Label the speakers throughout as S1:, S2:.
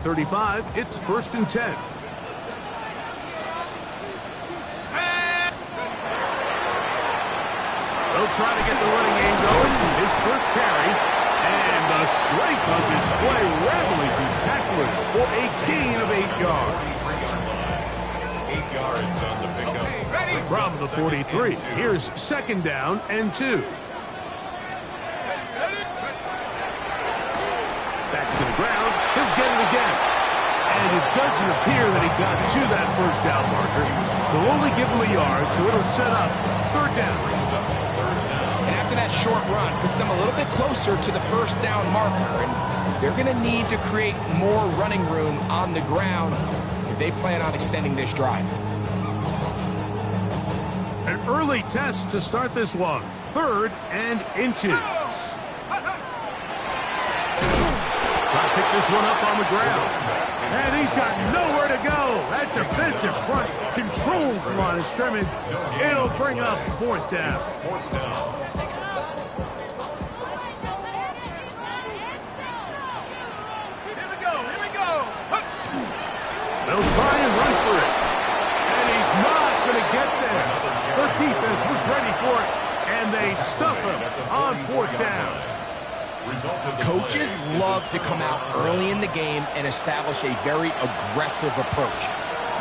S1: 35, it's 1st and 10. They'll try to get the running game going. His first carry. And the strength on display rattling through tacklers for a gain of 8 yards.
S2: 8 yards on the pickup.
S1: From the 43, here's 2nd down and 2. Back to the ground. He'll get it again. And it doesn't appear that he got to that 1st down marker. They'll only give him a yard, so it'll set up 3rd down.
S3: And after that short run, puts them a little bit closer to the 1st down marker. And they're going to need to create more running room on the ground if they plan on extending this drive.
S1: An early test to start this one. 3rd and inches. Try to pick this one up on the ground. And he's got nowhere to go. That defensive front controls the line of scrimmage. It'll bring up 4th down. They'll try and run for it. And he's not going to get there. The defense was ready for it, and they stuff him on 4th down.
S3: Coaches love to come out early in the game and establish a very aggressive approach.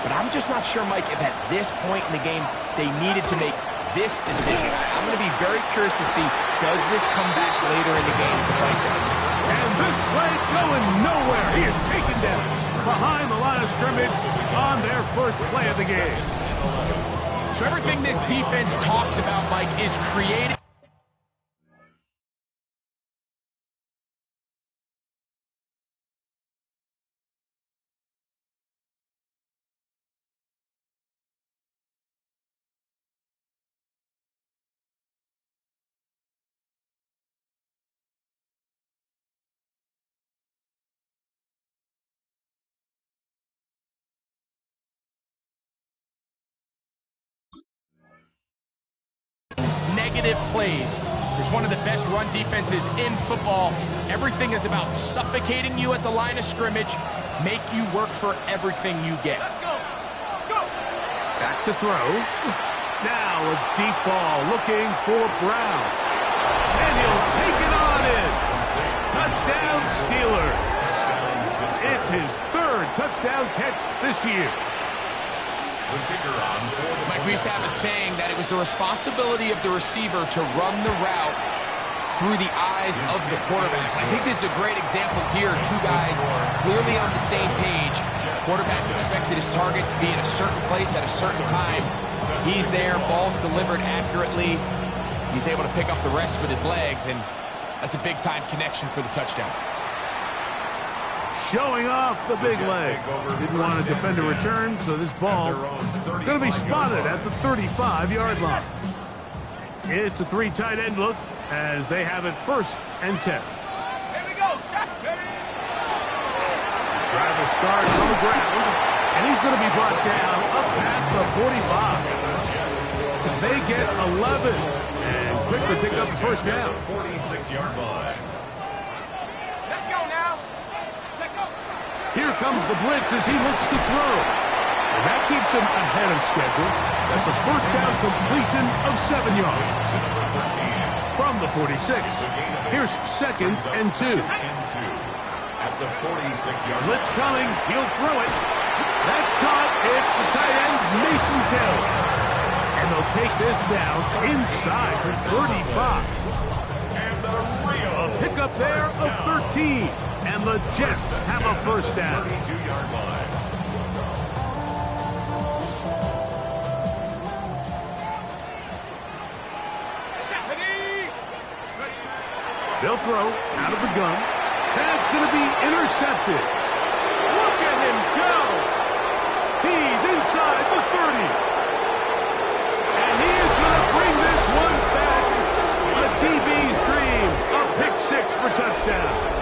S3: But I'm just not sure, Mike, if at this point in the game they needed to make this decision. I'm going to be very curious to see, does this come back later in the game to bite them?
S1: And this play going nowhere. He is taken down behind the line of scrimmage on their first play of the game.
S3: So everything this defense talks about, Mike, is creating. Negative plays. Is one of the best run defenses in football. Everything is about suffocating you at the line of scrimmage, make you work for everything you get.
S2: Let's go. Let's go.
S1: Back to throw. Now a deep ball looking for Brown. And he'll take it on in. Touchdown Steelers. It's his 3rd touchdown catch this year.
S3: Mike, we used to have a saying that it was the responsibility of the receiver to run the route through the eyes of the quarterback. I think this is a great example here. 2 guys clearly on the same page. Quarterback expected his target to be in a certain place at a certain time. He's there, ball's delivered accurately. He's able to pick up the rest with his legs, and that's a big-time connection for the touchdown.
S1: Showing off the big leg. Didn't want to defend a return, so this ball going to be spotted at the 35-yard line. It's a 3 tight end look as they have it 1st and 10.
S2: Here we go.
S1: Driver starts on the ground, and he's going to be brought down up past the 45. They get 11 and quickly pick up the 1st down.
S2: 46-yard line. Let's go now.
S1: Here comes the blitz as he looks to throw. And that keeps him ahead of schedule. That's a 1st down completion of 7 yards. From the 46, here's 2nd and 2.
S2: At the 46-yard line.
S1: Blitz coming. He'll throw it. That's caught. It's the tight end, Mason Taylor. And they'll take this down inside the 35.
S2: And the real
S1: A pickup there of 13. And the Jets have a 1st down.
S2: 32-yard line.
S1: They'll throw out of the gun. That's going to be intercepted. Look at him go. He's inside the 30. And he is going to bring this one back. A DB's dream. A pick 6 for touchdown.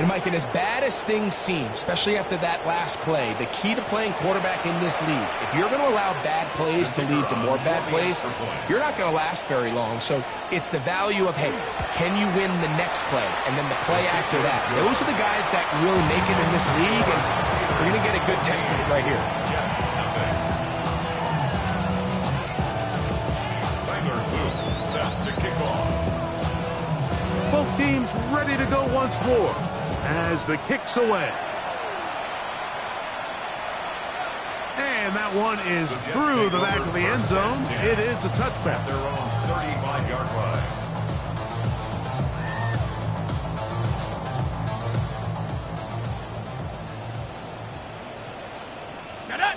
S3: And Mike, and as bad as things seem, especially after that last play, the key to playing quarterback in this league, if you're going to allow bad plays to lead to more bad plays, you're not going to last very long. So it's the value of, hey, can you win the next play and then the play after that? Those are the guys that really make it in this league, and we're going to get a good test of it right here.
S2: Tyler Luke set to kick off.
S1: Both teams ready to go once more as the kick's away. And that one is through the back of the end zone. It is a touchback.
S2: Their own 35-yard line.
S4: Shut up!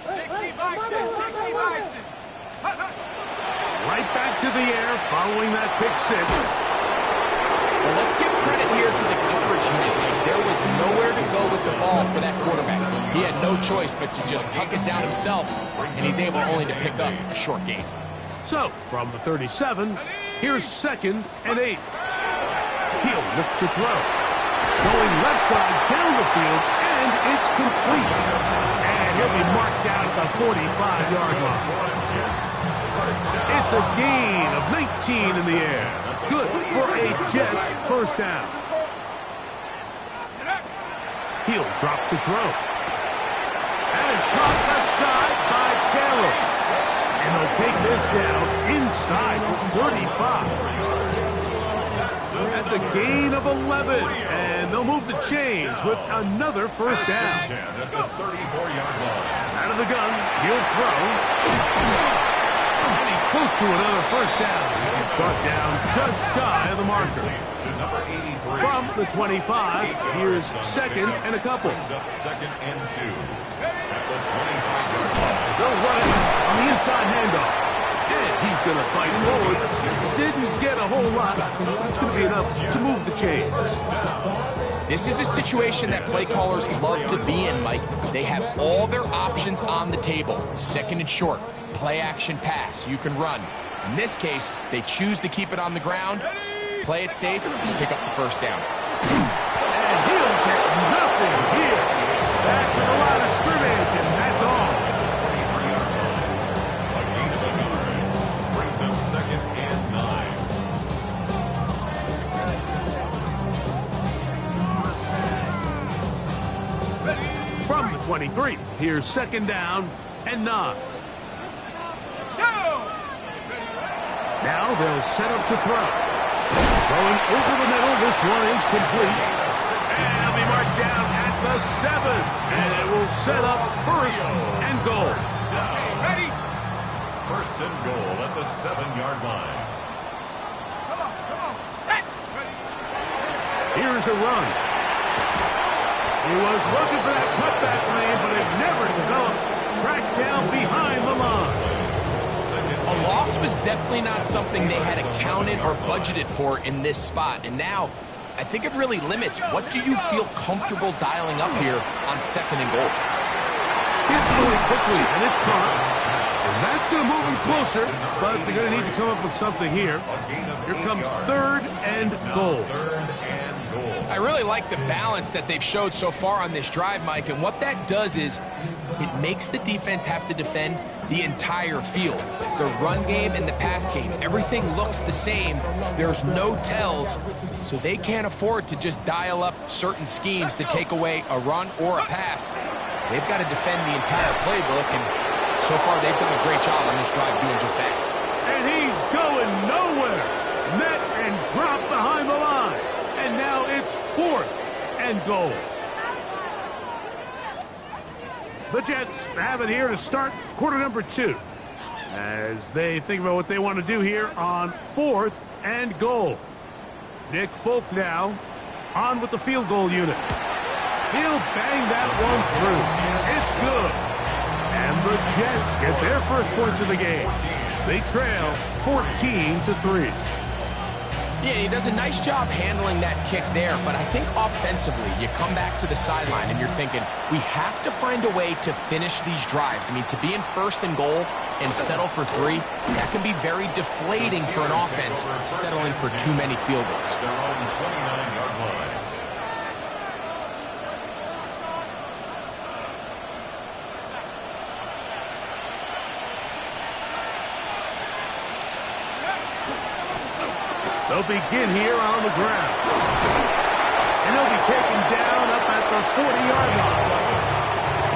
S4: 60 Bison, 60 Bison.
S1: Right back to the air following that pick six.
S3: Well, let's give credit here to the coverage unit. There was nowhere to go with the ball for that quarterback. He had no choice but to just tuck it down himself, and he's able only to pick up a short gain.
S1: So, from the 37, here's 2nd and 8. He'll look to throw. Going left side down the field, and it's complete. And he'll be marked down at the 45-yard line. It's a gain of 19 in the air. Good for a Jets first down. He'll drop to throw. That is caught left side by Taylor. And they'll take this down inside the 35. That's a gain of 11. And they'll move the chains with another first down.
S2: At the 34-yard line.
S1: Out of the gun, he'll throw. And he's close to another first down. He's brought down just shy of the marker.
S2: To number 83.
S1: From the 25, here's 2nd and a couple.
S2: Brings up 2nd and 2. At the 25-yard line.
S1: They'll run it on the inside handoff. And he's going to fight forward. Didn't get a whole lot. It's going to be enough to move the chains.
S3: This is a situation that play callers love to be in, Mike. They have all their options on the table. 2nd and short, play action pass, you can run. In this case, they choose to keep it on the ground, play it safe, pick up the first down.
S1: And he'll get nothing here. Back to the line of scrimmage, and that's all.
S2: A gain of 9. Brings up 2nd and 9.
S1: From the 23, here's 2nd down and 9. Now they'll set up to throw. Going over the middle, this one is complete. And it'll be marked down at the 7th. And it will set up 1st and goal.
S4: Ready?
S2: 1st and goal at the 7-yard line.
S4: Come on, set.
S1: Here's a run. He was looking for that cutback lane, but it never developed. Tracked down behind the line.
S3: A loss was definitely not something they had accounted or budgeted for in this spot. And now, I think it really limits what do you feel comfortable dialing up here on 2nd and goal.
S1: It's moving quickly, and it's caught. And that's going to move them closer, but they're going to need to come up with something here. Here comes 3rd and goal.
S3: I really like the balance that they've showed so far on this drive, Mike, and what that does is it makes the defense have to defend the entire field. The run game and the pass game, everything looks the same. There's no tells, so they can't afford to just dial up certain schemes to take away a run or a pass. They've got to defend the entire playbook, and so far they've done a great job on this drive doing just that.
S1: And he's going nowhere. Met and dropped behind the line. And now it's 4th and goal. The Jets have it here to start quarter number 2 as they think about what they want to do here on 4th and goal. Nick Folk now on with the field goal unit. He'll bang that one through. It's good. And the Jets get their first points of the game. They trail 14-3.
S3: Yeah, he does a nice job handling that kick there, but I think offensively, you come back to the sideline and you're thinking, we have to find a way to finish these drives. I mean, to be in first and goal and settle for 3, that can be very deflating for an offense settling for too many field goals.
S2: Their own 29-yard line.
S1: They'll begin here on the ground. And they'll be taken down up at the 40-yard line.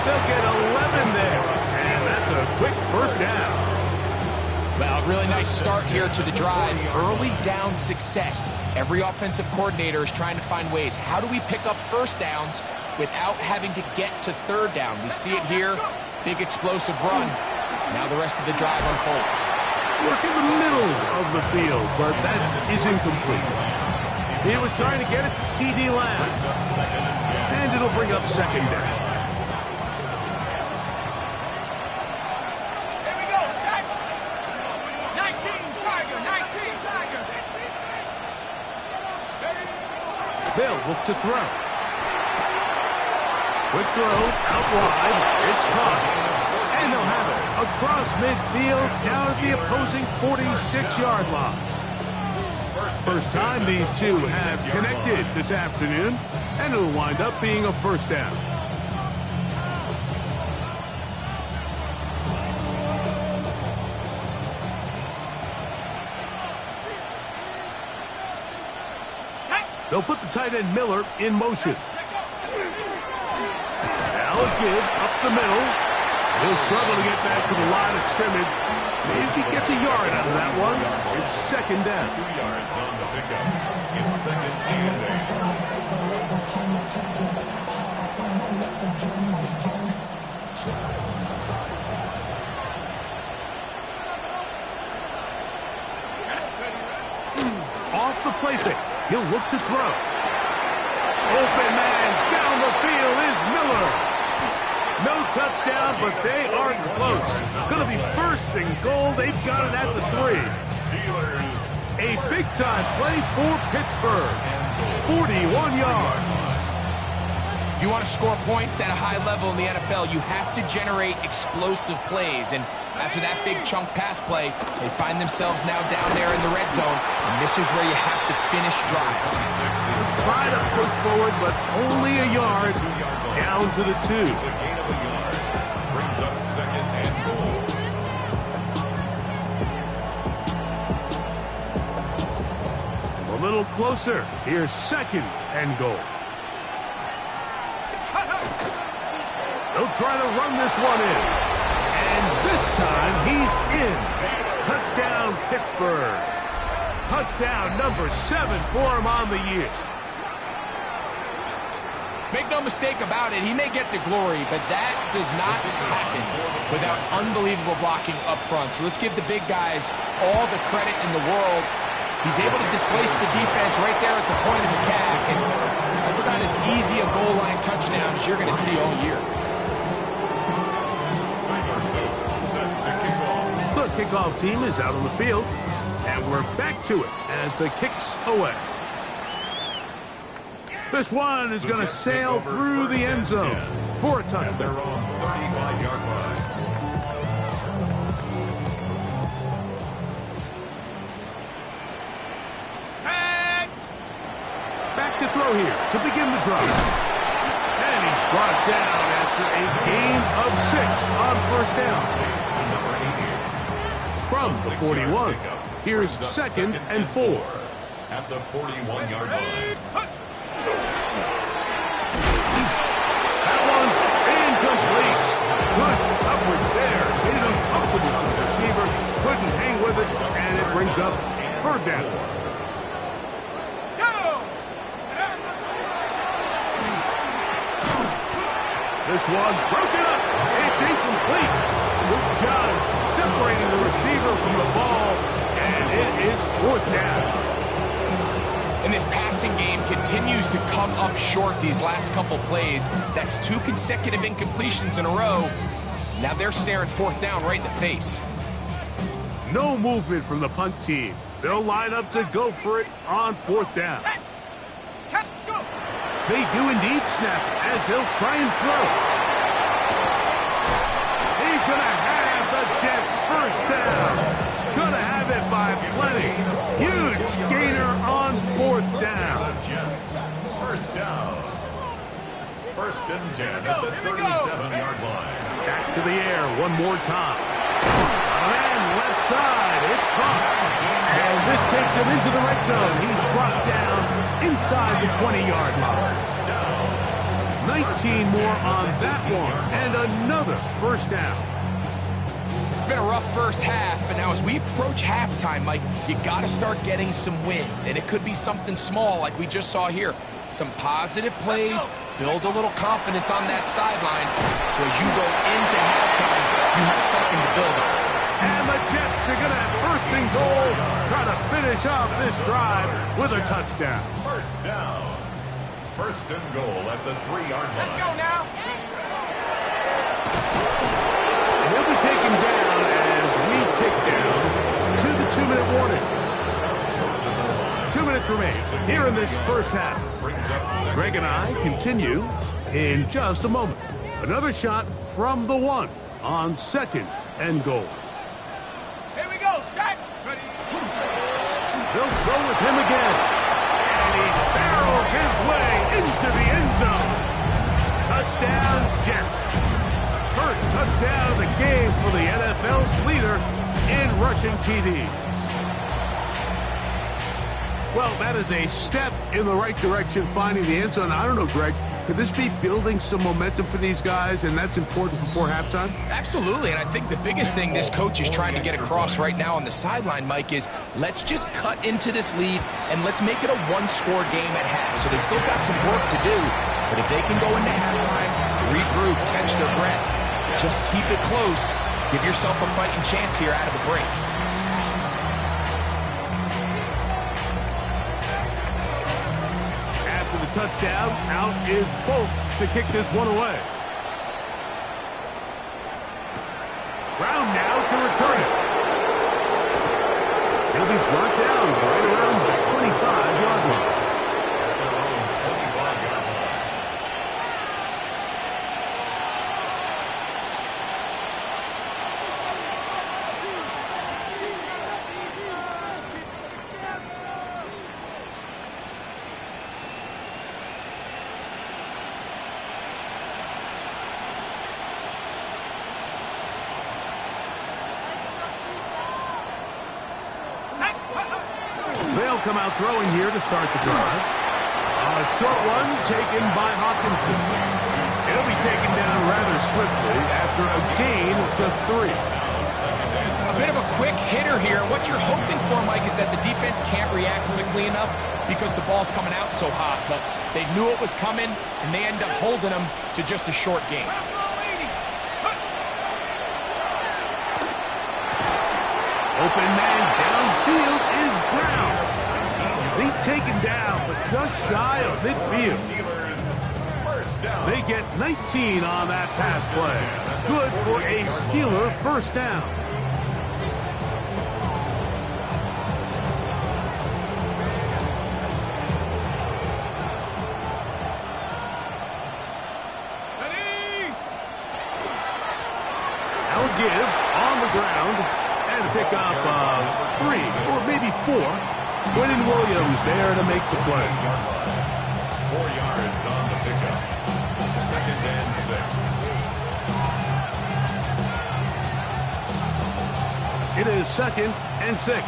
S1: They'll get 11 there. And that's a quick first down.
S3: Well, really nice start here to the drive. Early down success. Every offensive coordinator is trying to find ways. How do we pick up first downs without having to get to third down? We see it here. Big explosive run. Now the rest of the drive unfolds.
S1: Work in the middle of the field, but that is incomplete. He was trying to get it to C.D. Lamb. And it'll bring up second down.
S4: Here we go, set. 19 Tiger, 19 Tiger.
S1: They'll look to throw. Quick throw, out wide. It's caught. And they'll have it across midfield, down at the opposing 46-yard line. First time these two have connected this afternoon, and it'll wind up being a first down. They'll put the tight end Miller in motion. Now a give up the middle. He'll struggle to get back to the line of scrimmage. Maybe he gets a yard out of that one. It's second down.
S2: 2 yards on the pickup. It's second and
S1: 8. Off the play fake. He'll look to throw. Open man down the field is Miller. No touchdown, but they are close. Going to be first and goal. They've got it at the 3.
S2: Steelers.
S1: A big-time play for Pittsburgh. 41 yards.
S3: If you want to score points at a high level in the NFL, you have to generate explosive plays. And after that big chunk pass play, they find themselves now down there in the red zone. And this is where you have to finish drives.
S1: Try to push forward, but only a yard. Down to the 2.
S2: It's a gain of a yard. Brings up second and goal.
S1: A little closer. Here's second and goal. They'll try to run this one in. And this time, he's in. Touchdown, Pittsburgh. Touchdown number 7 for him on the year.
S3: Make no mistake about it, he may get the glory, but that does not happen without unbelievable blocking up front. So let's give the big guys all the credit in the world. He's able to displace the defense right there at the point of attack, and that's about as easy a goal line touchdown as you're going to see all year.
S2: Set to kick off.
S1: The kickoff team is out on the field, and we're back to it as the kick's away. This one is going to sail through the end zone for a touchdown.
S2: Their own 35-yard line.
S4: Set.
S1: Back to throw here to begin the drive. And he's brought down after a gain of 6 on first down. From the 41, here's second and 4.
S2: At the 41-yard line.
S1: That one's incomplete. Good coverage there. Made it uncomfortable for the receiver. Couldn't hang with it, and it brings up third down.
S4: Go.
S1: This one broken up. It's incomplete. Luke Johns separating the receiver from the ball, and it is fourth down.
S3: And this passing game continues to come up short these last couple plays. That's 2 consecutive incompletions in a row. Now they're staring fourth down right in the face.
S1: No movement from the punt team. They'll line up to go for it on 4th down.
S4: Cut, go.
S1: They do indeed snap as they'll try and throw. He's going to have the Jets first down. Going to have it by plenty. Huge gainer on 4th down.
S2: Jets, first down. 1st and 10 at the 37-yard line.
S1: Back to the air one more time. And left side, it's caught. And this takes him into the red zone. He's brought down inside the 20-yard line. 19 more on that one, and another first down.
S3: It's been a rough first half, but now as we approach halftime, Mike, you got to start getting some wins, and it could be something small like we just saw here. Some positive plays, build a little confidence on that sideline, so as you go into halftime, you have something to build on.
S1: And the Jets are going to have 1st and goal, try to finish off this drive with a touchdown.
S2: First down. 1st and goal at the 3-yard line.
S4: Let's go now.
S1: He'll be taken down as we tick down to the 2-minute warning. 2 minutes remain here in this first half. Greg and I continue in just a moment. Another shot from the 1 on 2nd and goal.
S4: Here we go. Set.
S1: They'll throw with him again. And he barrels his way into the end zone. Touchdown, Jets. First touchdown of the game for the NFL's leader in rushing TDs. Well, that is a step in the right direction, finding the end zone. I don't know, Greg, could this be building some momentum for these guys, and that's important before halftime?
S3: Absolutely, and I think the biggest thing this coach is trying to get across right now on the sideline, Mike, is let's just cut into this lead, and let's make it a one-score game at half. So they still got some work to do, but if they can go into halftime, regroup, catch their breath, just keep it close, give yourself a fighting chance here out of the break.
S1: Touchdown, out is Folk to kick this one away. Brown now to return it. He'll be brought down right around the 25-yard line. They'll come out throwing here to start the drive. A short one taken by Hawkinson. It'll be taken down rather swiftly after a gain of just 3.
S3: A bit of a quick hitter here. What you're hoping for, Mike, is that the defense can't react quickly enough because the ball's coming out so hot. But they knew it was coming, and they end up holding them to just a short gain.
S1: Open man downfield is Brown. He's taken down, but just shy of midfield. They get 19 on that pass play. Good for a Steeler first down. Now give on the ground. And pick up 3 or maybe 4. Quentin Williams there to make the play.
S2: 4 yards on the pickup. 2nd and 6.
S1: It is 2nd and 6.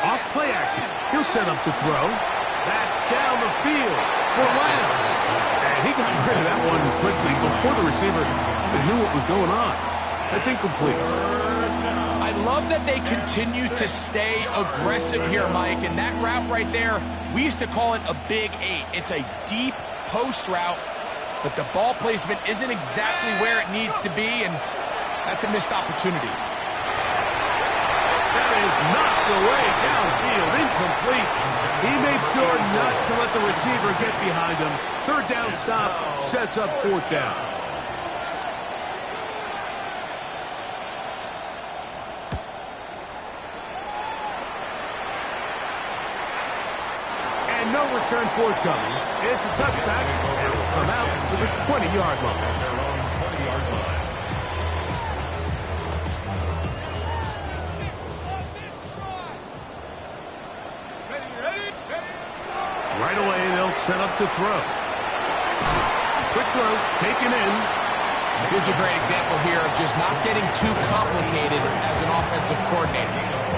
S1: Off play action. He'll set up to throw. That's down the field for Lamb. And he got rid of that one quickly before the receiver knew what was going on. That's incomplete.
S3: I love that they continue to stay aggressive here, Mike, and that route right there, we used to call it a big 8. It's a deep post route, but the ball placement isn't exactly where it needs to be, and that's a missed opportunity.
S1: That is knocked away downfield, incomplete. He made sure not to let the receiver get behind him. 3rd down stop sets up 4th down. return forthcoming. It's a touchback, and it'll come out to the 20-yard line.
S2: At their own 20-yard line.
S1: Right away, they'll set up to throw. Quick throw, taken in.
S3: This is a great example here of just not getting too complicated as an offensive coordinator.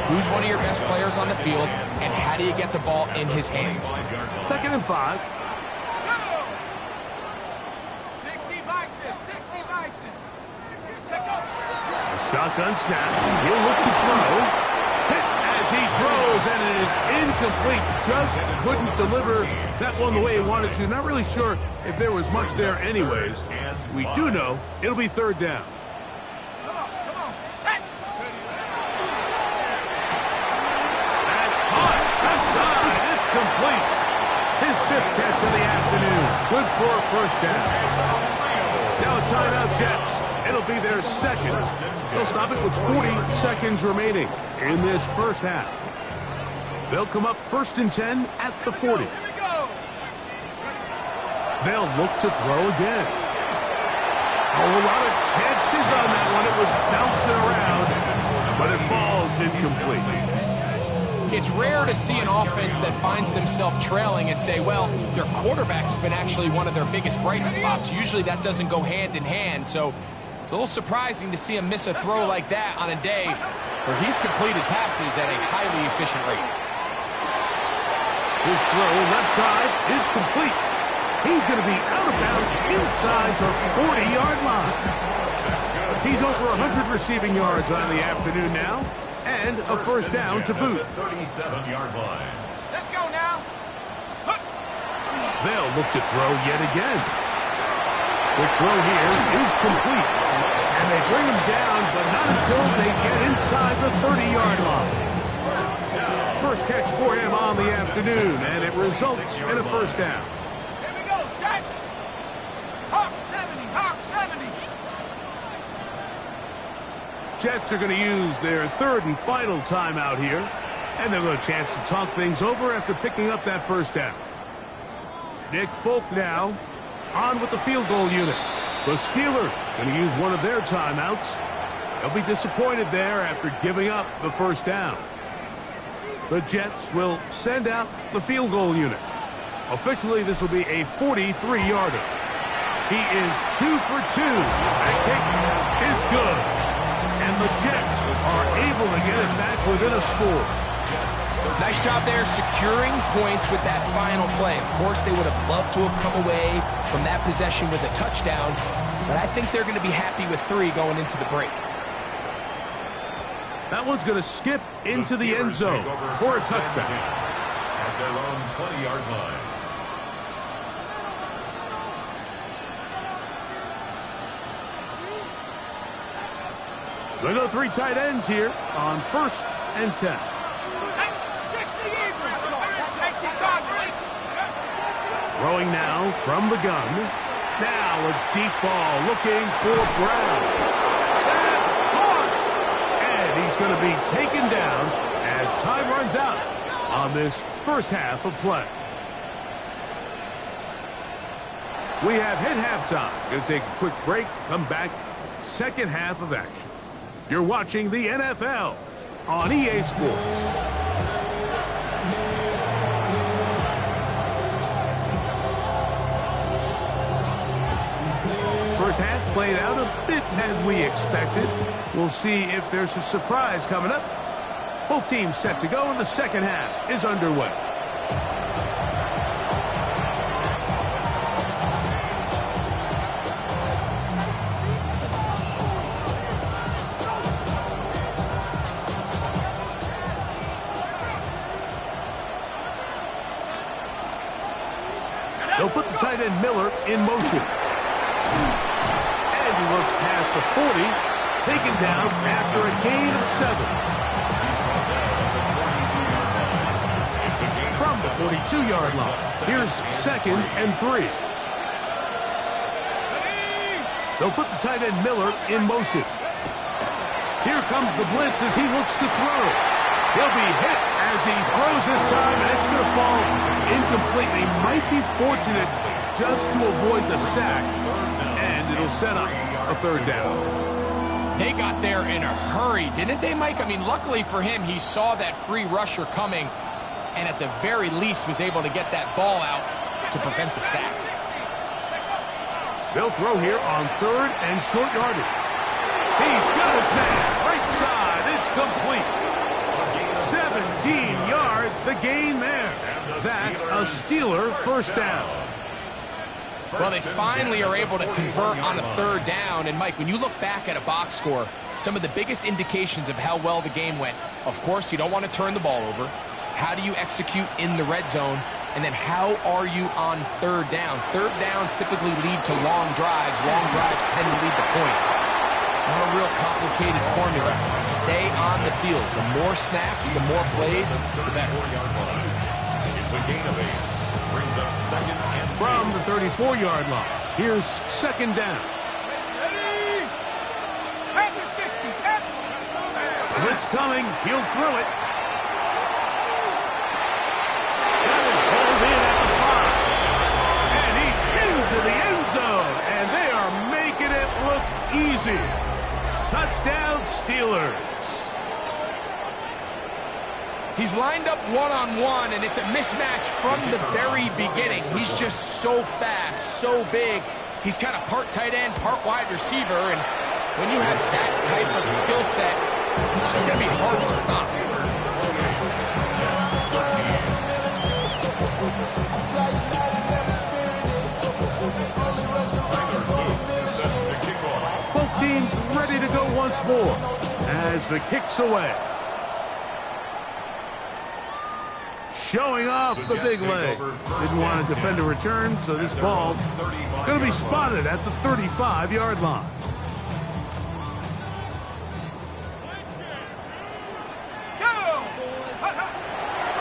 S3: Who's one of your best players on the field, and how do you get the ball in his hands?
S1: 2nd and 5.
S4: 60 bison, 60 bison. Check up.
S1: A shotgun snap. He'll look to throw. Hit as he throws, and it is incomplete. Just couldn't deliver that one the way he wanted to. Not really sure if there was much there anyways. We do know it'll be 3rd down.
S4: Come on, set.
S1: That's hot. Left side. It's complete. His 5th catch of the afternoon. Good for a 1st down. Now a timeout, Jets. It'll be their 2nd. They'll stop it with 40 seconds remaining in this 1st half. They'll come up 1st and 10 at the 40.
S4: Here we go.
S1: They'll look to throw again. Oh, a lot of chances on that one. It was bouncing around, but it falls incomplete.
S3: It's rare to see an offense that finds themselves trailing and say, well, their quarterback's been actually one of their biggest bright spots. Usually that doesn't go hand in hand, so it's a little surprising to see him miss a throw like that on a day where he's completed passes at a highly efficient rate.
S1: His throw left side is complete. He's going to be out of bounds inside the 40-yard line. He's over 100 receiving yards on the afternoon now, and a 1st down to boot.
S2: 37-yard line.
S4: Let's go now.
S1: They'll look to throw yet again. The throw here is complete. And they bring him down, but not until they get inside the 30-yard line. First catch for him on the afternoon, and it results in a 1st down.
S4: Here we go, set. Hawk 70, Hawk 70.
S1: Jets are going to use their 3rd and final timeout here, and they'll get a chance to talk things over after picking up that 1st down. Nick Folk now on with the field goal unit. The Steelers going to use one of their timeouts. They'll be disappointed there after giving up the 1st down. The Jets will send out the field goal unit. Officially, this will be a 43-yarder. He is 2 for 2. That kick is good. And the Jets are able to get it back within a score.
S3: Nice job there securing points with that final play. Of course, they would have loved to have come away from that possession with a touchdown, but I think they're going to be happy with 3 going into the break.
S1: That one's going to skip into the end zone for a touchback.
S2: At their own 20-yard line.
S1: They go 3 tight ends here on 1st and 10.
S4: 60 Eagles. 19 Cardinals.
S1: Throwing now from the gun. Now a deep ball looking for Brown. That's caught. And he's going to be taken down as time runs out on this 1st half of play. We have hit halftime. Going to take a quick break. Come back. 2nd half of action. You're watching the NFL on EA Sports. First half played out a bit as we expected. We'll see if there's a surprise coming up. Both teams set to go, and the 2nd half is underway. They'll put the tight end Miller in motion. And he looks past the 40, taken down after a gain of 7. From the 42-yard line, here's 2nd and 3. They'll put the tight end Miller in motion. Here comes the blitz as he looks to throw. He'll be hit as he throws this time, and it's going to fall incomplete. He might be fortunate just to avoid the sack, and it'll set up a third down.
S3: They got there in a hurry, didn't they, Mike? I mean, luckily for him, he saw that free rusher coming, and at the very least was able to get that ball out to prevent the sack.
S1: They'll throw here on third and short yardage. He's got his man. Right side. It's complete. 17 yards, the gain there. That's a Steeler first down.
S3: Well, they finally are able to convert on a third down. And, Mike, when you look back at a box score, some of the biggest indications of how well the game went, of course, you don't want to turn the ball over. How do you execute in the red zone? And then how are you on third down? Third downs typically lead to long drives. Long drives tend to lead to points. It's not a real complicated formula. Stay on the field. The more snaps, the more plays, the better.
S2: It's a gain of 8. Brings up second and
S1: From the 34-yard line, here's second down.
S4: Ready? At the 60.
S1: Blitz coming. He'll throw it. That is pulled in at the 5. And he's into the end zone. And they are making it look easy. Touchdown, Steelers.
S3: He's lined up one-on-one, and it's a mismatch from the very beginning. He's just so fast, so big. He's kind of part tight end, part wide receiver, and when you have that type of skill set, it's just going to be hard to stop.
S1: Both teams ready to go once more as the kick's away. Showing off the big leg. Didn't want to defend a return, so this ball going to be spotted at the 35-yard line.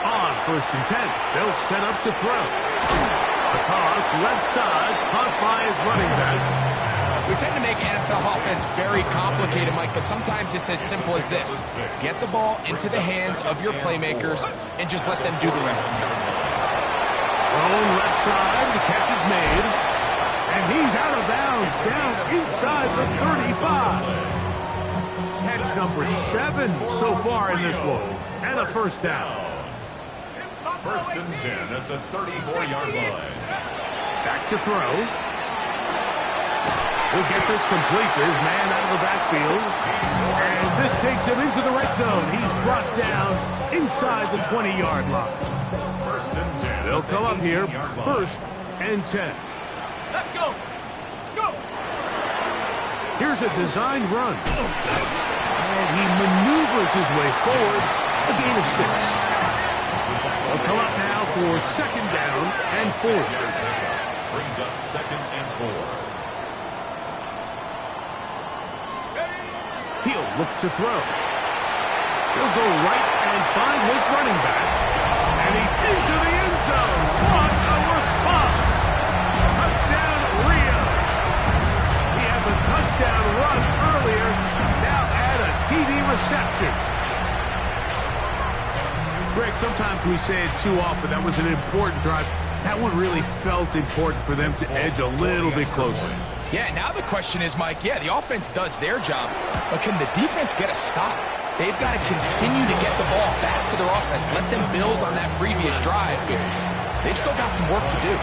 S1: On first and 10, they'll set up to throw. A toss left side, caught by his running back.
S3: We tend to make NFL offense very complicated, Mike, but sometimes it's as simple as this. Get the ball into the hands of your playmakers and just let them do the rest.
S1: Thrown left side, the catch is made. And he's out of bounds, down inside the 35. Catch number 7 so far in this one. And a first down.
S2: First and 10 at the 34-yard line.
S1: Back to throw. He'll get this complete to his man out of the backfield. And this takes him into the red zone. He's brought down inside the 20-yard line.
S2: First and 10.
S1: They'll come up here, first and 10.
S4: Let's go. Let's go.
S1: Here's a designed run. And he maneuvers his way forward, a gain of 6. They'll come up now for second down and 4.
S2: Brings up second and 4.
S1: He'll look to throw. He'll go right and find his running back. And he's into the end zone. What a response. Touchdown, Rio. He had the touchdown run earlier. Now add a TD reception. Greg, sometimes we say it too often. That was an important drive. That one really felt important for them to edge a little bit closer.
S3: Yeah, now the question is, Mike, yeah, the offense does their job, but can the defense get a stop? They've got to continue to get the ball back to their offense. Let them build on that previous drive because they've still got some work to do.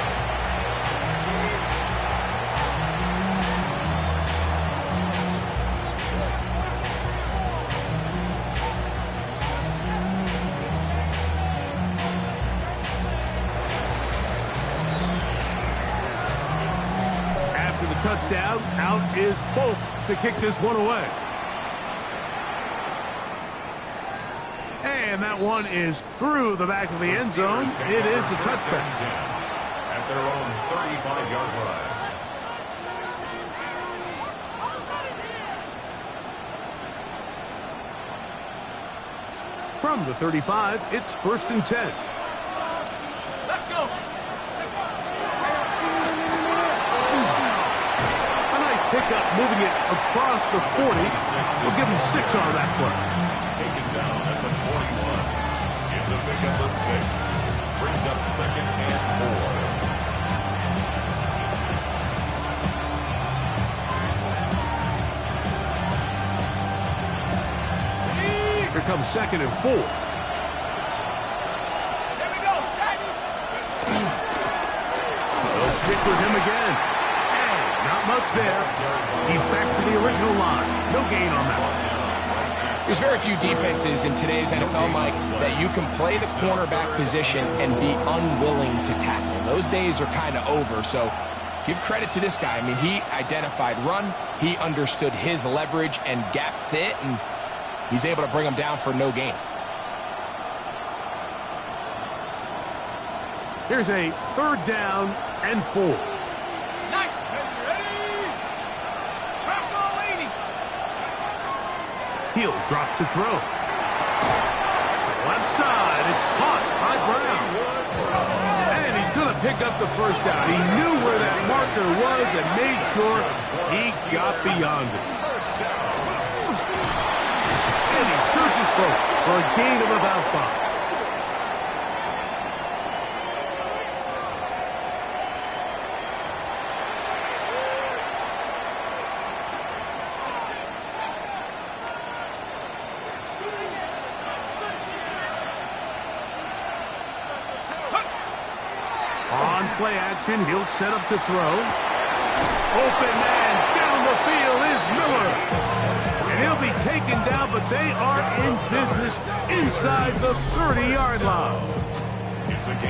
S1: Touchdown, out is Polk to kick this one away. And that one is through the back of the end zone. It is a touchback.
S2: At their own 35-yard line.
S1: From the 35, it's first and 10.
S4: Let's go.
S1: Pickup, moving it across the 40. We'll give him 6 on that play.
S2: Taking down at the 41. It's a pickup of 6. Brings up 2nd and 4.
S1: Here comes 2nd and 4.
S4: Here we go, set.
S1: They'll stick with him again. And not much there. He's back to the original line. No gain on that one.
S3: There's very few defenses in today's NFL, Mike, that you can play the cornerback position and be unwilling to tackle. Those days are kind of over, so give credit to this guy. I mean, he identified run, he understood his leverage and gap fit, and he's able to bring him down for no gain.
S1: Here's a 3rd down and 4.
S4: Nice. Ready. Purple lady.
S1: He'll drop to throw. Left side, it's caught by Brown. And he's going to pick up the 1st down. He knew where that marker was and made sure he got beyond it. And he searches for a gain of about 5. On play action, he'll set up to throw. Open man down the field is Miller. And he'll be taken down, but they are in business inside the 30-yard line.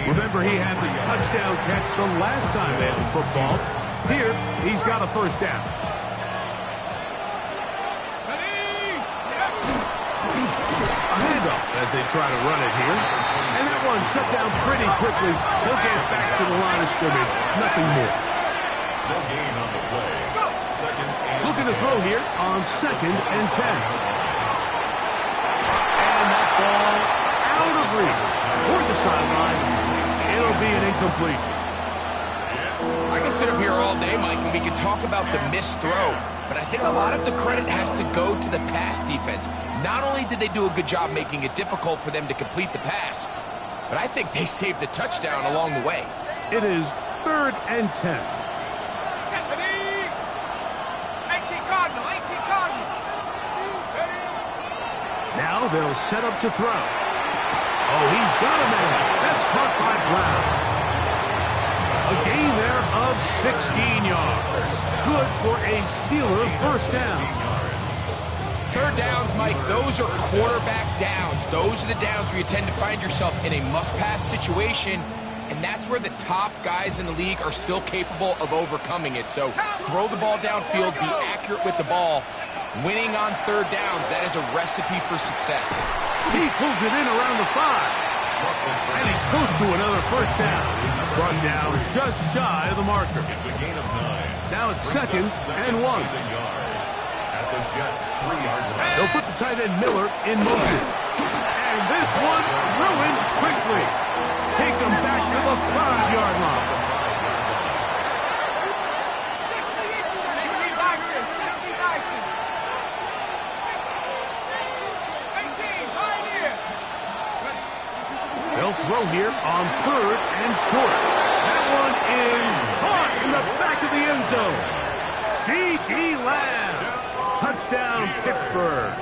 S1: Remember, he had the touchdown catch the last time they had the football. Here, he's got a 1st down. A handoff as they try to run it here. And that one shut down pretty quickly. He'll get back to the line of scrimmage. Nothing more.
S2: No gain on the play. 2nd and
S1: Looking to throw here on 2nd and 10. And that ball out of reach. Toward the sideline. It'll be an incompletion.
S3: I can sit up here all day, Mike, and we can talk about the missed throw, but I think a lot of the credit has to go to the pass defense. Not only did they do a good job making it difficult for them to complete the pass, but I think they saved the touchdown along the way.
S1: It is 3rd and 10.
S4: Stephanie. 18 Cardinal. 18 Cardinal.
S1: Now they'll set up to throw. Oh, he's got a man. That's caught by Brown. A gain there of 16 yards. Good for a Steeler 1st down.
S3: 3rd downs, Mike, those are quarterback downs. Those are the downs where you tend to find yourself in a must-pass situation, and that's where the top guys in the league are still capable of overcoming it. So throw the ball downfield, be accurate with the ball. Winning on 3rd downs, that is a recipe for success.
S1: He pulls it in around the 5. And he's close to another 1st down. Brought down just shy of the marker.
S2: It's a gain of 9.
S1: Now it's 2nd and 1.
S2: At the Jets, 3 yards line.
S1: They'll put the tight end Miller in motion. And this one ruined quickly. Take him back to the 5-yard line.
S4: 60 Dyson. 60 Dyson. 18 Pioneer.
S1: They'll throw here on 3rd and short. That one is caught in the back of the end zone. C.D. Lamb. Touchdown, Pittsburgh.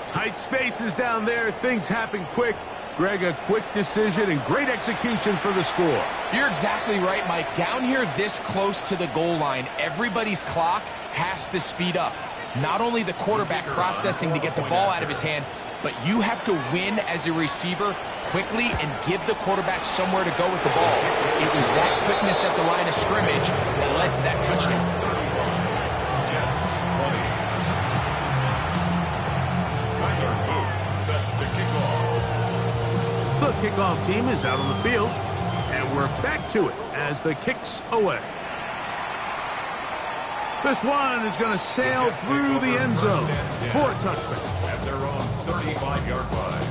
S1: Tight spaces down there. Things happen quick. Greg, a quick decision and great execution for the score.
S3: You're exactly right, Mike. Down here this close to the goal line, everybody's clock has to speed up. Not only the quarterback processing to get the ball out of his hand, but you have to win as a receiver quickly and give the quarterback somewhere to go with the ball. It was that quickness at the line of scrimmage that led to that touchdown.
S2: Jets, 20. Tyler Boone set to kick off.
S1: The kickoff team is out on the field, and we're back to it as the kick's away. This one is going to sail through the end zone for a touchdown.
S2: At their own 35-yard line.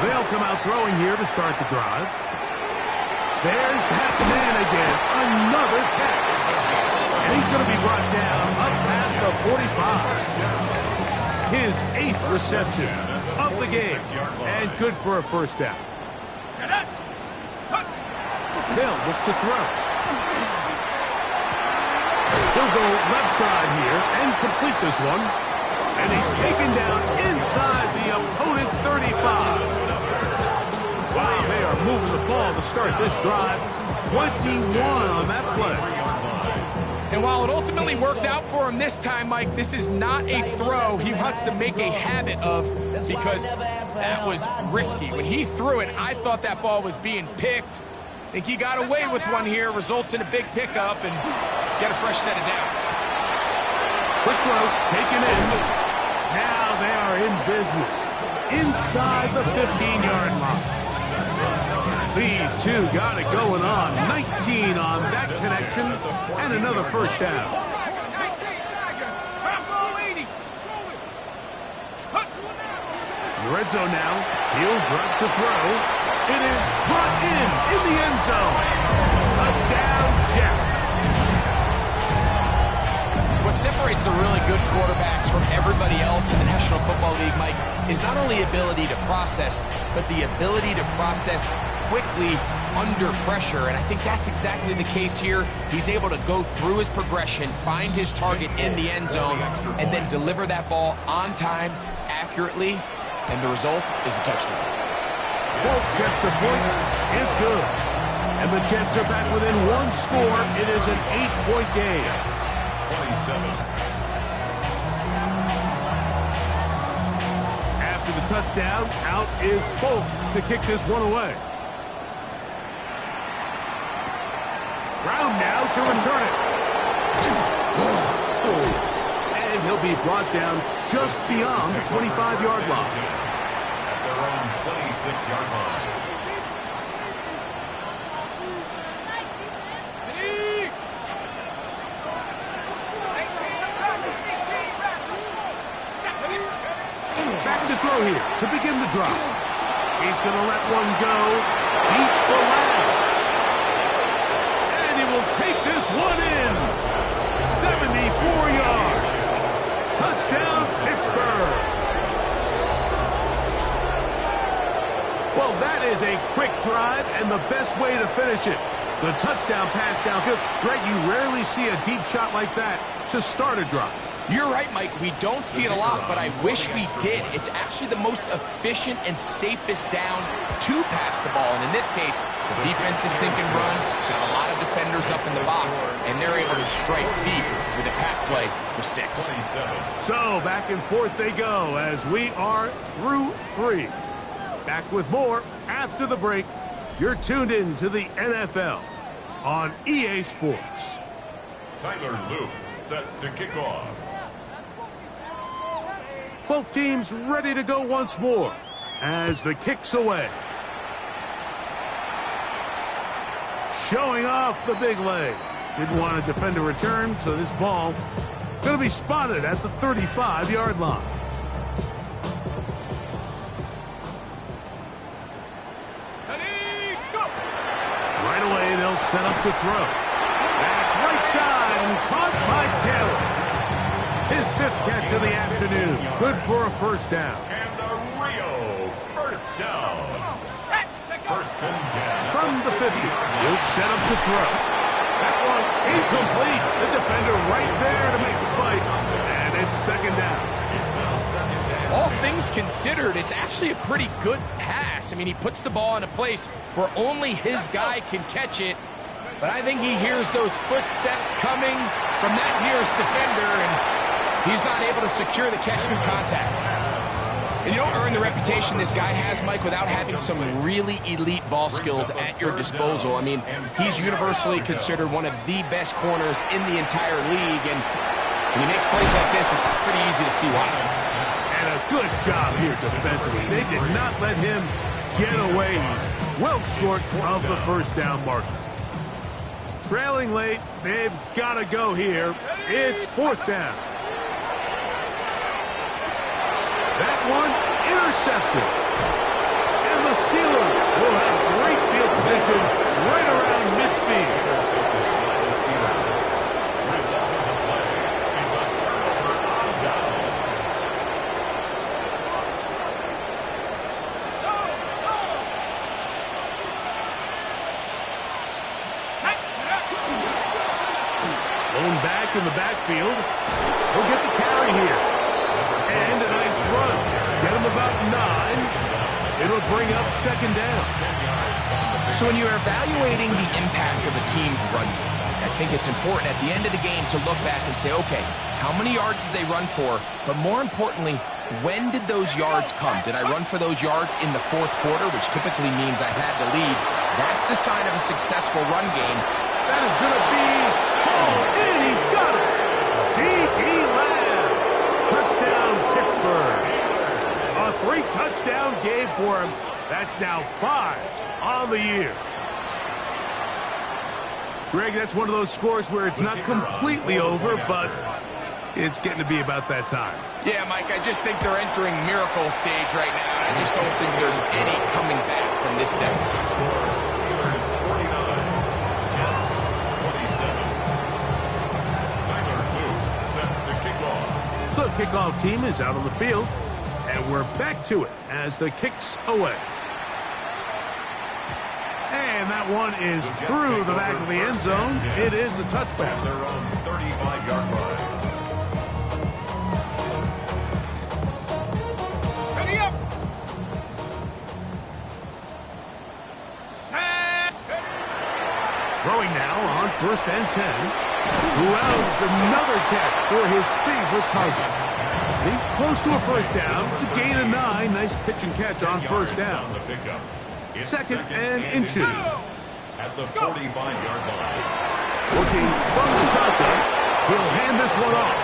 S1: They'll come out throwing here to start the drive. There's that man again. Another catch. And he's going to be brought down up past the 45. His 8th reception of the game. And good for a first down. They'll look to throw. He'll go left side here and complete this one. And he's taken down inside the opponent's 35. Wow, they are moving the ball to start this drive. 21 on that play.
S3: And while it ultimately worked out for him this time, Mike, this is not a throw he wants to make a habit of because that was risky. When he threw it, I thought that ball was being picked. I think he got away with one here, results in a big pickup, and get a fresh set of downs.
S1: Quick throw, taken in. Now they are in business. Inside the 15-yard line. These two got it going on. 19 on that connection, and another first down. Red zone now. He'll drop to throw. It is brought in the end zone. Touchdown, Jets.
S3: What separates the really good quarterbacks from everybody else in the National Football League, Mike, is not only ability to process, but the ability to process quickly under pressure. And I think that's exactly the case here. He's able to go through his progression, find his target in the end zone, and then deliver that ball on time, accurately, and the result is a touchdown.
S1: Folks, extra point is good. And the Jets are back within one score. It is an 8-point game.
S2: 27.
S1: After the touchdown, out is Folk to kick this one away. Brown now to return it. And he'll be brought down just beyond the 25-yard line.
S2: At their own 26-yard line.
S1: Back to throw here to begin the drive. He's going to let one go deep for Lamb. And he will take this one in. 74 yards. Touchdown, Pittsburgh. Well, that is a quick drive and the best way to finish it. The touchdown pass downfield. Greg, you rarely see a deep shot like that to start a drive.
S3: You're right, Mike. We don't see it a lot, but I wish we did. It's actually the most efficient and safest down to pass the ball. And in this case, the defense is thinking run, got a lot of defenders up in the box, and they're able to strike deep with a pass play for 6.
S2: 27.
S1: So back and forth they go as we are through 3. Back with more after the break. You're tuned in to the NFL on EA Sports.
S2: Tyler Luke set to kick off.
S1: Both teams ready to go once more as the kick's away. Showing off the big leg. Didn't want to defend a return, so this ball going to be spotted at the 35-yard line. Right away, they'll set up to throw. That's right side and caught by Taylor. His 5th catch of the afternoon. Good for a first down.
S2: And a Rio first down. First and 10.
S1: From the 50, he'll set up to throw. That one incomplete. The defender right there to make the play. And it's second down.
S3: All things considered, it's actually a pretty good pass. I mean, he puts the ball in a place where only his guy can catch it. But I think he hears those footsteps coming from that nearest defender, and he's not able to secure the catch through contact. And you don't earn the reputation this guy has, Mike, without having some really elite ball skills at your disposal. I mean, he's universally considered one of the best corners in the entire league, and when he makes plays like this, it's pretty easy to see why.
S1: And a good job here defensively. They did not let him get away. He's well short of the first down marker. Trailing late, they've got to go here. It's 4th down. That one intercepted. And the Steelers will have great field position right around Pulling back in the backfield. He'll get the carry here. And a nice run. Get him about 9. It'll bring up second down.
S3: So when you're evaluating the impact of a team's run game, I think it's important at the end of the game to look back and say, okay, how many yards did they run for? But more importantly, when did those yards come? Did I run for those yards in the fourth quarter, which typically means I had the lead? That's the sign of a successful run game.
S1: That is going to be hauled in. He's got it. C.D. Lamb. Touchdown, Pittsburgh. A 3-touchdown game for him. That's now 5 on the year. Greg, that's one of those scores where it's not completely over, but it's getting to be about that time.
S3: Yeah, Mike, I just think they're entering miracle stage right now. I just don't think there's any coming back from this deficit.
S2: Steelers 49, Jets 27. Tyler Luke set to kick off.
S1: The kickoff team is out on the field, and we're back to it as the kick's away. And that one is through the back of the end zone. It is a touchback.
S2: They're on 35-yard line.
S4: Ready up. Set.
S1: Throwing now on 1st and 10. Wells, another catch for his favorite target. He's close to a first down to gain a 9. Nice pitch and catch on first down.
S2: On the pickup. It's
S1: Second and inches.
S2: At the 45-yard line.
S1: Looking from the shotgun. He'll hand this one off.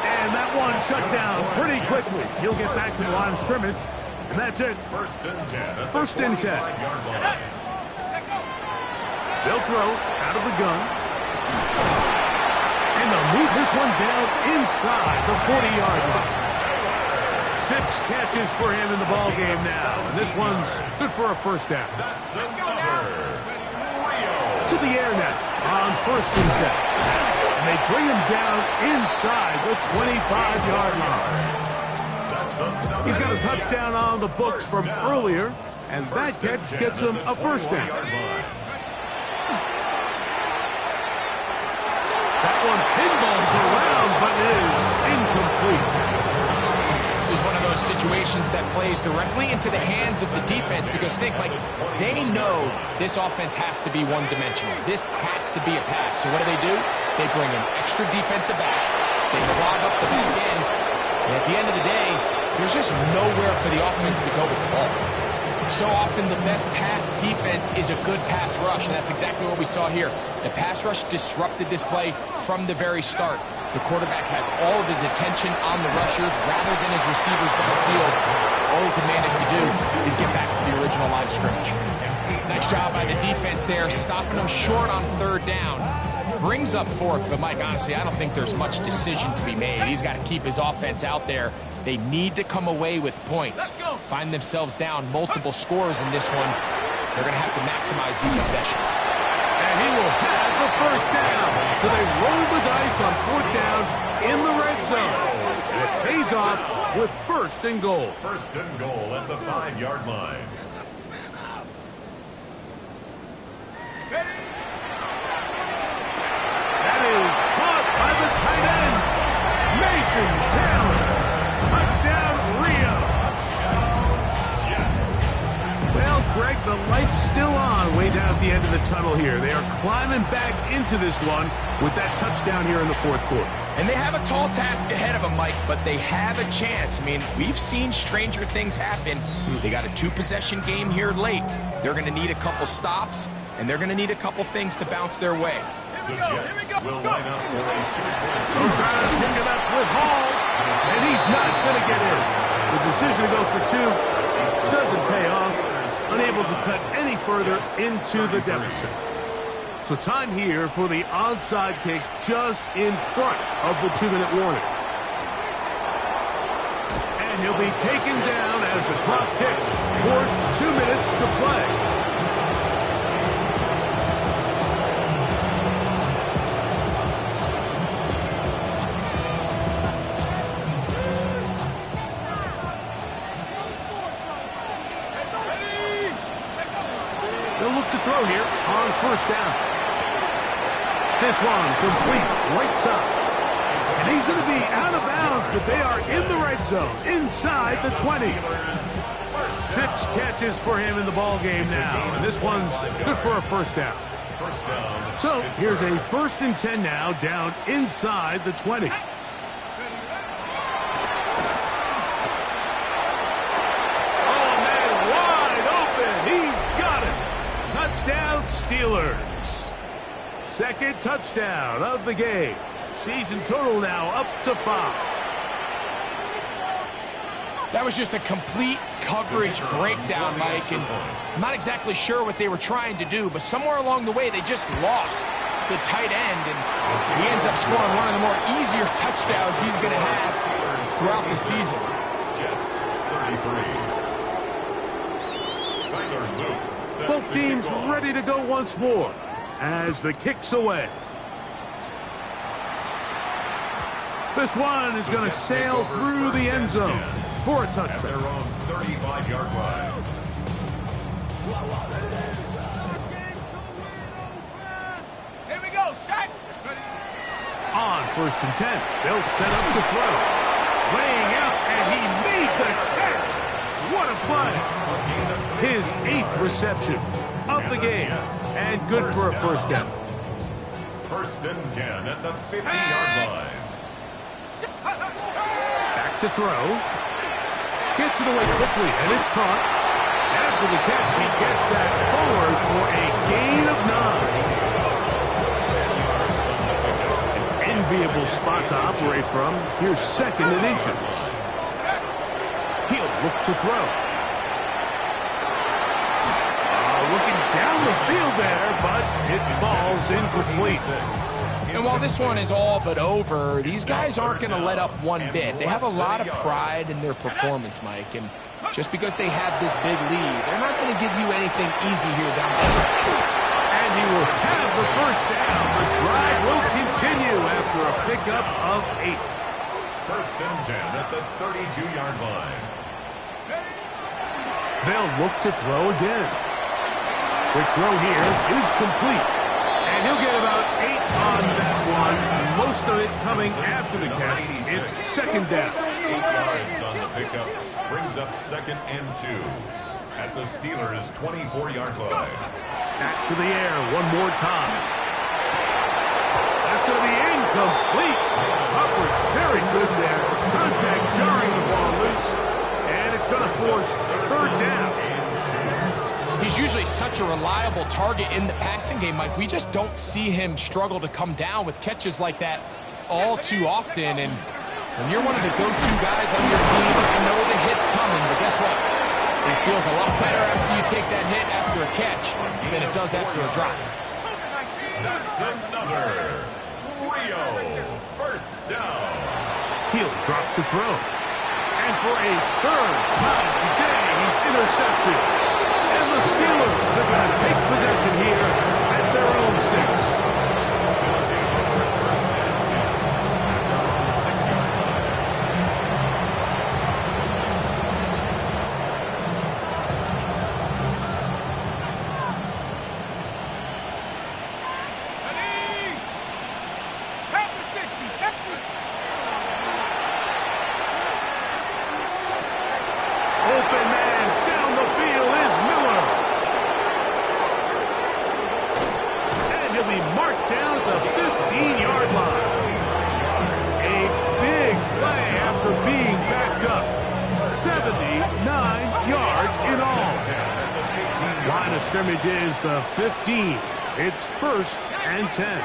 S1: And that one shut down pretty quickly. He'll get back to the line of scrimmage. And that's it.
S2: First and 10. At
S1: First and 10.
S2: 45-yard line.
S1: They'll throw out of the gun. And they'll move this one down inside the 40-yard line. 6 catches for him in the ball game now. And this one's good for a first down.
S2: That's another. Rio.
S1: To the air net on 1st and 10. And they bring him down inside the 25-yard line.
S2: That's another.
S1: He's got a touchdown on the books from earlier, and that catch gets him a first down. That one pinballs around, but is incomplete.
S3: This is one of those situations that plays directly into the hands of the defense because think, like, they know this offense has to be one-dimensional. This has to be a pass. So what do? They bring in extra defensive backs. They clog up the back end. And at the end of the day, there's just nowhere for the offense to go with the ball. So often the best pass defense is a good pass rush, and that's exactly what we saw here. The pass rush disrupted this play from the very start. The quarterback has all of his attention on the rushers rather than his receivers downfield. All he commanded to do is get back to the original line of scrimmage. Nice job by the defense there, stopping them short on 3rd down. Brings up 4th, but Mike, honestly, I don't think there's much decision to be made. He's got to keep his offense out there. They need to come away with points. Find themselves down multiple scores in this one. They're going to have to maximize these possessions.
S1: And he will have the first down. So they roll the dice on 4th down in the red zone. And it pays off with 1st and goal.
S2: First and goal at the 5-yard line.
S1: That is caught by the tight end, Mason Taylor. Touchdown, Rio. Well, Greg, the light's still on way down at the end of the tunnel here. They are climbing back into this one with that touchdown here in the 4th quarter.
S3: And they have a tall task ahead of them, Mike, but they have a chance. I mean, we've seen stranger things happen. They got a 2-possession game here late. They're going to need a couple stops, and they're going to need a couple things to bounce their way.
S2: The Jets will line up for a 2-point.
S1: They're trying to pick it up with Hall, and he's not going to get in. His decision to go for 2 doesn't pay off. Unable to cut any further into the deficit. So time here for the onside kick just in front of the 2-minute warning. And he'll be taken down as the clock ticks towards 2 minutes to play. They'll look to throw here on 1st down. This one complete right side. And he's going to be out of bounds, but they are in the red zone, inside the 20. 6 catches for him in the ball game now, and this one's good for a first down. So here's a 1st and 10 now, down inside the 20. Touchdown, Steelers. 2nd touchdown of the game. Season total now up to 5.
S3: That was just a complete coverage breakdown, Mike, and I'm not exactly sure what they were trying to do, but somewhere along the way they just lost the tight end, and he ends up scoring one of the more easier touchdowns he's going to have throughout the season.
S2: Jets 33. Tyler Luke.
S1: Both teams ready to go once more as the kick's away. This one is going to sail through the end zone for a touchdown.
S2: At their own 35-yard line.
S4: Here we go, set.
S1: On 1st and 10, they'll set up to throw. Laying out, and he made the catch. What a play. His 8th reception of the game, and good for a first down.
S2: 1st and 10 at the 50-yard line.
S1: Back to throw. Gets it away quickly, and it's caught. After the catch, he gets that forward for a gain of 9. An enviable spot to operate from. Here's 2nd and inches. He'll look to throw. Looking down the field there, but it falls incomplete.
S3: And while this one is all but over, these guys aren't going to let up one bit. They have a lot of pride in their performance, Mike, and just because they have this big lead, they're not going to give you anything easy here down the stretch.
S1: And he will have the first down. The drive will continue after a pickup of 8.
S2: 1st and 10 at the 32-yard line.
S1: They'll look to throw again. Quick throw here is complete. And he'll get about 8 on that one. Most of it coming after the catch. It's 2nd down.
S2: 8 yards on the pickup. Brings up 2nd and 2 at the Steelers' 24-yard line.
S1: Back to the air one more time. That's going to be incomplete. Upward, very good there. Contact jarring the ball loose. And it's going to force 3rd down.
S3: He's usually such a reliable target in the passing game, Mike. We just don't see him struggle to come down with catches like that all too often. And when you're one of the go-to guys on your team, I know the hit's coming, but guess what? It feels a lot better after you take that hit after a catch than it does after a drop.
S2: That's another Rio 1st down.
S1: He'll drop to throw. And for a 3rd time today, he's intercepted. And the Steelers are going to take possession here at their own 6. Open man down the field is Miller. And he'll be marked down at the 15-yard line. A big play after being backed up. 79 yards in all. Line of scrimmage is the 15. It's 1st and 10.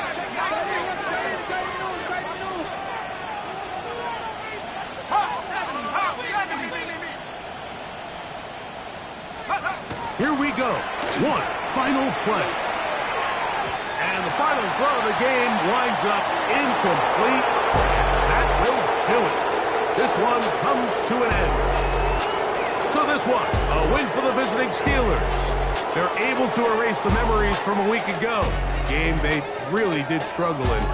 S1: Here we go. One final play. And the final throw of the game winds up incomplete. That will do it. This one comes to an end. So this one, a win for the visiting Steelers. They're able to erase the memories from a week ago. Game they really did struggle in.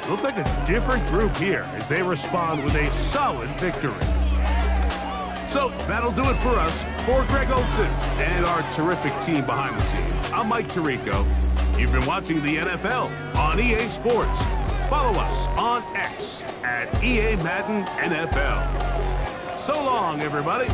S1: It looked like a different group here as they respond with a solid victory. So that'll do it for us. For Greg Olsen and our terrific team behind the scenes, I'm Mike Tirico. You've been watching the NFL on EA Sports. Follow us on X at EA Madden NFL. So long, everybody.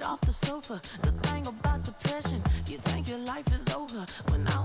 S5: Off the sofa, the thing about depression, you think your life is over when I